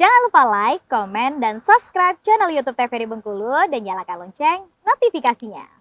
Jangan lupa like, komen, dan subscribe channel YouTube TVRI Bengkulu dan nyalakan lonceng notifikasinya.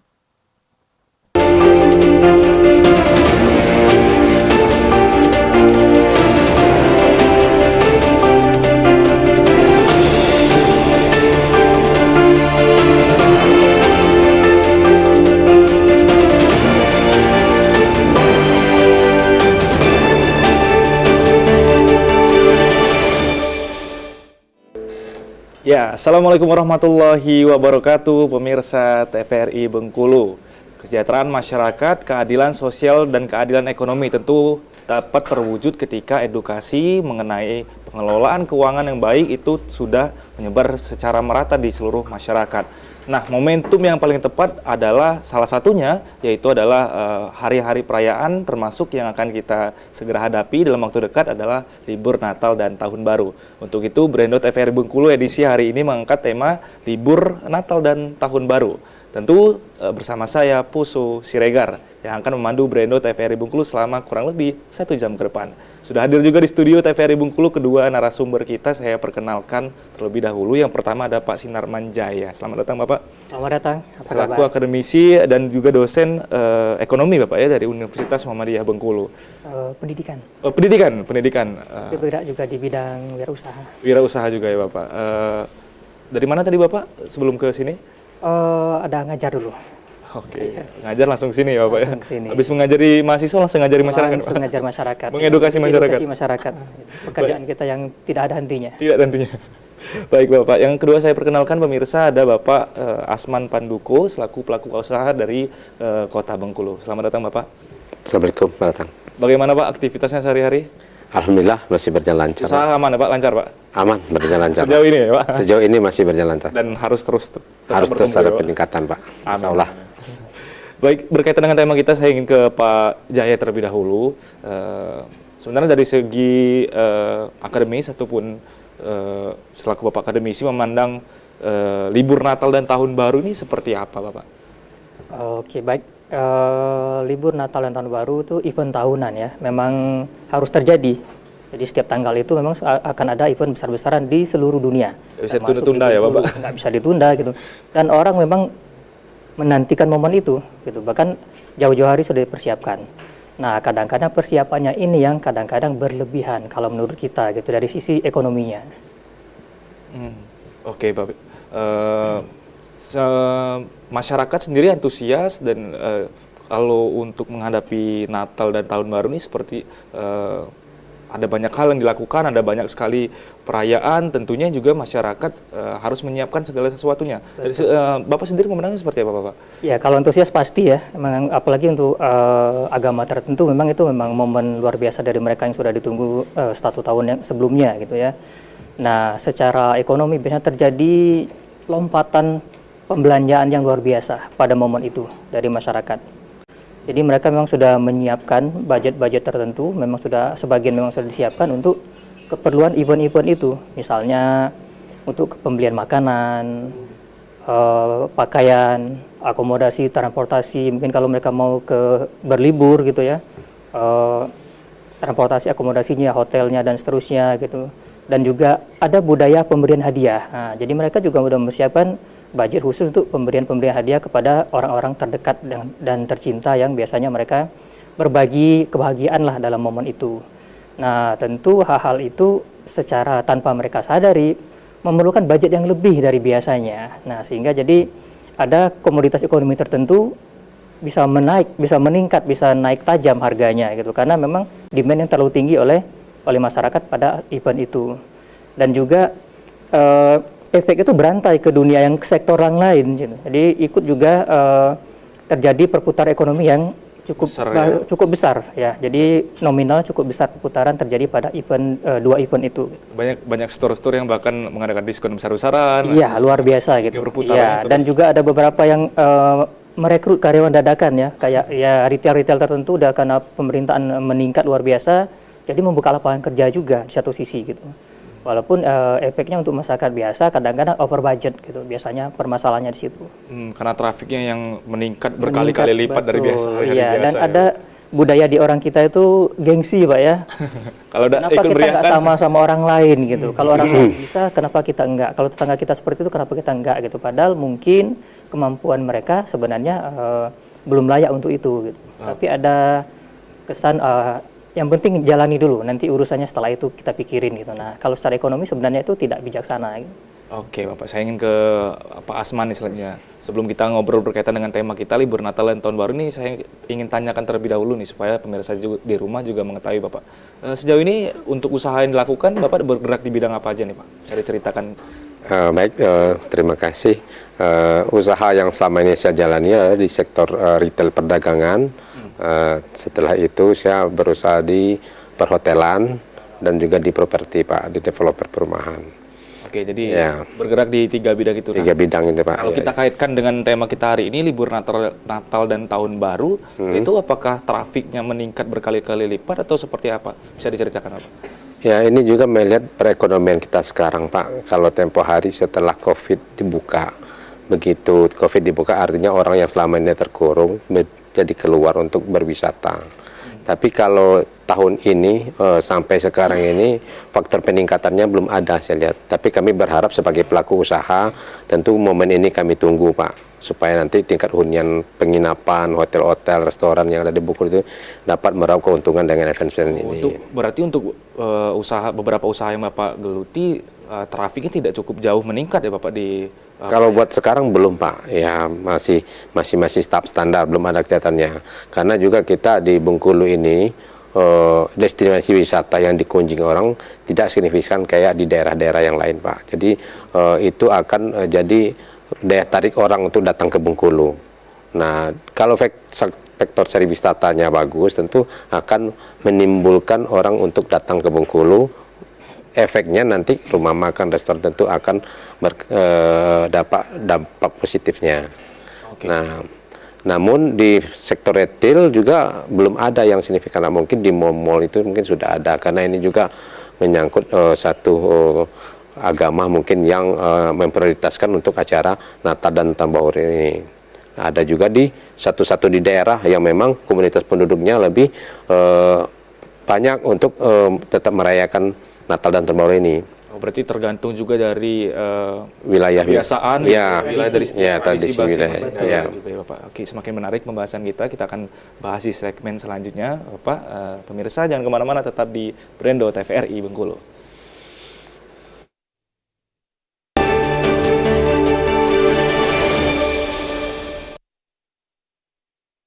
Ya, Assalamualaikum warahmatullahi wabarakatuh, pemirsa TVRI Bengkulu. Kesejahteraan masyarakat, keadilan sosial, dan keadilan ekonomi tentu dapat terwujud ketika edukasi mengenai pengelolaan keuangan yang baik itu sudah menyebar secara merata di seluruh masyarakat. Nah, momentum yang paling tepat adalah salah satunya yaitu adalah hari-hari perayaan termasuk yang akan kita segera hadapi dalam waktu dekat adalah libur Natal dan Tahun Baru. Untuk itu, Brando TVRI Bengkulu edisi hari ini mengangkat tema libur Natal dan Tahun Baru. Tentu bersama saya Puso Siregar yang akan memandu Brando TVRI Bengkulu selama kurang lebih 1 jam ke depan. Sudah hadir juga di studio TVRI Bengkulu kedua narasumber kita. Saya perkenalkan terlebih dahulu. Yang pertama ada Pak Sinarman Jaya. Selamat datang Bapak. Selamat datang. Selaku akademisi dan juga dosen ekonomi Bapak ya dari Universitas Muhammadiyah Bengkulu. Pendidikan. Pendidikan. Bergerak juga di bidang wirausaha. Wirausaha juga ya Bapak. Dari mana tadi Bapak sebelum ke sini? Ada ngajar dulu. Oke, ngajar langsung sini ya Bapak ya? Langsung kesini. Habis mengajari mahasiswa langsung ngajari masyarakat? Langsung ngajar masyarakat. Mengedukasi masyarakat? Edukasi masyarakat. Pekerjaan kita yang tidak ada hentinya. Tidak ada hentinya. Baik Bapak, yang kedua saya perkenalkan pemirsa ada Bapak Asman Panduko selaku pelaku usaha dari Kota Bengkulu. Selamat datang Bapak. Assalamualaikum, selamat datang. Bagaimana Pak aktivitasnya sehari-hari? Alhamdulillah masih berjalan lancar. Usaha aman ya Pak? Lancar Pak? Aman, berjalan lancar. Sejauh ini ya Pak? Sejauh ini masih berjalan lancar. Dan harus terus ada ya, peningkatan Pak. Insya Allah. Baik, berkaitan dengan tema kita saya ingin ke Pak Jaya terlebih dahulu. Sebenarnya dari segi akademis ataupun selaku Bapak akademisi memandang libur Natal dan Tahun Baru ini seperti apa Bapak? Oke, baik. Libur Natal dan Tahun Baru itu event tahunan ya. Memang harus terjadi. Jadi setiap tanggal itu memang akan ada event besar-besaran di seluruh dunia. Bisa ditunda ya Bapak? Nggak bisa ditunda gitu. Dan orang memang menantikan momen itu gitu. Bahkan jauh-jauh hari sudah dipersiapkan. Nah, kadang-kadang persiapannya ini yang kadang-kadang berlebihan kalau menurut kita gitu dari sisi ekonominya. Oke, Bapak. Masyarakat sendiri antusias dan kalau untuk menghadapi Natal dan Tahun Baru ini seperti ada banyak hal yang dilakukan, ada banyak sekali perayaan, tentunya juga masyarakat harus menyiapkan segala sesuatunya. Dari, Bapak sendiri memandangnya seperti apa Bapak? Ya, kalau antusias pasti ya, memang apalagi untuk agama tertentu memang itu memang momen luar biasa dari mereka yang sudah ditunggu 1 tahun yang sebelumnya gitu ya. Nah, secara ekonomi biasanya terjadi lompatan pembelanjaan yang luar biasa pada momen itu dari masyarakat. Jadi mereka memang sudah menyiapkan budget-budget tertentu, memang sudah sebagian memang sudah disiapkan untuk keperluan event-event itu. Misalnya untuk pembelian makanan, pakaian, akomodasi, transportasi. Mungkin kalau mereka mau berlibur gitu ya, transportasi akomodasinya, hotelnya dan seterusnya gitu. Dan juga ada budaya pemberian hadiah. Nah, jadi mereka juga sudah mempersiapkan budget khusus untuk pemberian hadiah kepada orang-orang terdekat dan tercinta yang biasanya mereka berbagi kebahagiaan lah dalam momen itu. Nah, tentu hal-hal itu secara tanpa mereka sadari memerlukan budget yang lebih dari biasanya. Nah, sehingga jadi ada komoditas ekonomi tertentu bisa meningkat, bisa naik tajam harganya gitu karena memang demand yang terlalu tinggi oleh masyarakat pada event itu. Dan juga efek itu berantai ke dunia yang sektor yang lain gitu. Jadi ikut juga terjadi perputaran ekonomi yang cukup besar ya. Jadi nominal cukup besar perputaran terjadi pada dua event itu. Banyak store-store yang bahkan mengadakan diskon besar-besaran. Iya, luar biasa gitu. Iya, dan juga ada beberapa yang merekrut karyawan dadakan ya, kayak ya retail tertentu udah karena pemerintahan meningkat luar biasa, jadi membuka lapangan kerja juga di satu sisi gitu. Walaupun efeknya untuk masyarakat biasa kadang-kadang over budget gitu, biasanya permasalahannya di situ. Karena trafiknya yang meningkat berkali-kali lipat dari biasa. Iya, dan ada budaya di orang kita itu gengsi Pak ya. Kalau udah Kenapa ikut kita nggak beriakan, sama orang lain gitu? Kalau orang lain bisa, kenapa kita enggak? Kalau tetangga kita seperti itu, kenapa kita enggak gitu? Padahal mungkin kemampuan mereka sebenarnya belum layak untuk itu. Gitu. Tapi ada kesan yang penting jalani dulu, nanti urusannya setelah itu kita pikirin gitu. Nah, kalau secara ekonomi sebenarnya itu tidak bijaksana. Gitu. Oke Bapak, saya ingin ke Pak Asman nih selanjutnya. Sebelum kita ngobrol berkaitan dengan tema kita libur Natal dan Tahun Baru ini, saya ingin tanyakan terlebih dahulu nih supaya pemirsa juga di rumah juga mengetahui Bapak. Sejauh ini untuk usaha yang dilakukan Bapak bergerak di bidang apa aja nih Pak? Bisa diceritakan. Baik, terima kasih. Usaha yang selama ini saya jalani adalah di sektor retail perdagangan. Setelah itu saya berusaha di perhotelan dan juga di properti Pak, di developer perumahan. Oke, jadi Ya. bergerak di 3 bidang itu. Tiga bidang itu Pak. Kalau Ya, kita kaitkan dengan tema kita hari ini, libur Natal dan Tahun Baru, itu apakah trafiknya meningkat berkali-kali lipat atau seperti apa? Bisa diceritakan apa? Ya, ini juga melihat perekonomian kita sekarang Pak. Kalau tempo hari setelah COVID dibuka, begitu COVID dibuka artinya orang yang selama ini terkurung jadi keluar untuk berwisata. Tapi kalau tahun ini sampai sekarang ini faktor peningkatannya belum ada saya lihat. Tapi kami berharap sebagai pelaku usaha tentu momen ini kami tunggu Pak, supaya nanti tingkat hunian penginapan, hotel-hotel, restoran yang ada di Bengkulu itu dapat meraup keuntungan dengan event-event ini. Berarti untuk beberapa usaha yang Bapak geluti, trafiknya tidak cukup jauh meningkat ya Bapak di Kalau buat sekarang belum Pak, ya masih tahap standar, belum ada kelihatannya. Karena juga kita di Bengkulu ini destinasi wisata yang dikunjungi orang tidak signifikan kayak di daerah-daerah yang lain Pak. Jadi itu akan jadi daya tarik orang untuk datang ke Bengkulu. Nah, kalau faktor cari wisatanya bagus, tentu akan menimbulkan orang untuk datang ke Bengkulu. Efeknya nanti rumah makan, restoran tentu akan dapat dampak positifnya. Oke. Nah, namun di sektor retail juga belum ada yang signifikan. Nah, mungkin di mall-mall itu mungkin sudah ada, karena ini juga menyangkut satu agama mungkin yang memprioritaskan untuk acara Natal dan Tahun Baru ini. Ada juga di satu-satu di daerah yang memang komunitas penduduknya lebih banyak untuk tetap merayakan Natal dan Tahun Baru ini. Oh, berarti tergantung juga dari Wilayah kebiasaan, ya, wilayah dari tradisi wilayah. masing-masing Ya. juga ya Bapak. Oke, semakin menarik pembahasan kita. Kita akan bahas di segmen selanjutnya, Bapak. Pemirsa jangan kemana-mana, tetap di Brendo TVRI Bengkulu.